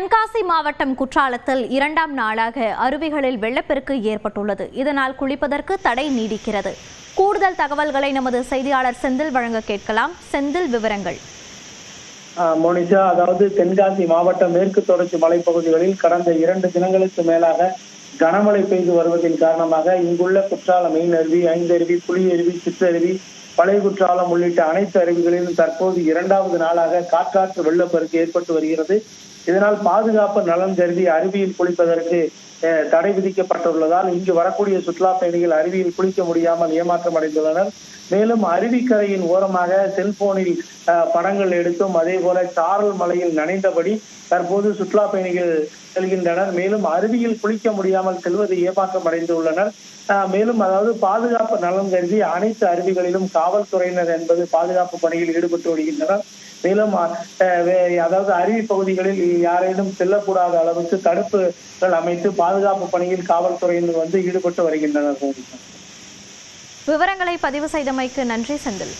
தென்காசி மாவட்டம் குற்றாலத்தில் 2ஆம் நாளாக அருவிகளில் வெள்ளப்பெருக்கு ஏற்பட்டுள்ளது. இதனால் குளிப்பதற்கு தடை நீடிக்கிறது. கூடுதல் தகவல்களை நமது செய்தியாளர் செந்தில் வழங்க கேட்கலாம். செந்தில், விவரங்கள். மோனிஷா, அதாவது தென்காசி மாவட்டம் மேற்கு தொடர்ச்சி மலைப்பகுதிகளில் கடந்த 2 தினங்களுக்கு மேலாக கனமழை பெய்து வருவதன் காரணமாக இங்குள்ள குற்றாலம் மெயின் அருவி, ஐந்தருவி, புலி அருவி, சிற்றருவி, பழைய குற்றாலம் உள்ளிட்ட அனைத்து அருவிகளிலும் தற்போது 2வது நாளாக காற்றாற்று வெள்ளப்பெருக்கு ஏற்பட்டு வருகிறது. இதனால் பாதுகாப்பு நலன் கருதி அருவியில் குளிப்பதற்கு தடை விதிக்கப்பட்டுள்ளதால் இங்கு வரக்கூடிய சுற்றுலா பயணிகள் அருவியில் குளிக்க முடியாமல் ஏமாற்றம் அடைந்துள்ளனர். மேலும் அருவிக்கரையின் ஓரமாக செல்போனில் படங்கள் எடுத்தும் அதே போல சாரல் மலையில் நனைந்தபடி தற்போது சுற்றுலா பயணிகள் செல்கின்றனர். மேலும் அருவியில் குளிக்க முடியாமல் செல்வது ஏமாற்றம் அடைந்துள்ளனர். மேலும் அதாவது பாதுகாப்பு நலன் கருதி அனைத்து அருவிகளிலும் காவல்துறையினர் என்பது பாதுகாப்பு பணியில் ஈடுபட்டு வருகின்றனர். மேலும் அதாவது அருவி பகுதிகளில் யாரேனும் செல்லக்கூடாத அளவுக்கு தடுப்புகள் அமைத்து பாதுகாப்பு பணியில் காவல்துறையினர் ஈடுபட்டு வருகின்றனர். விவரங்களை பதிவு செய்தமைக்கு நன்றி செந்தில்.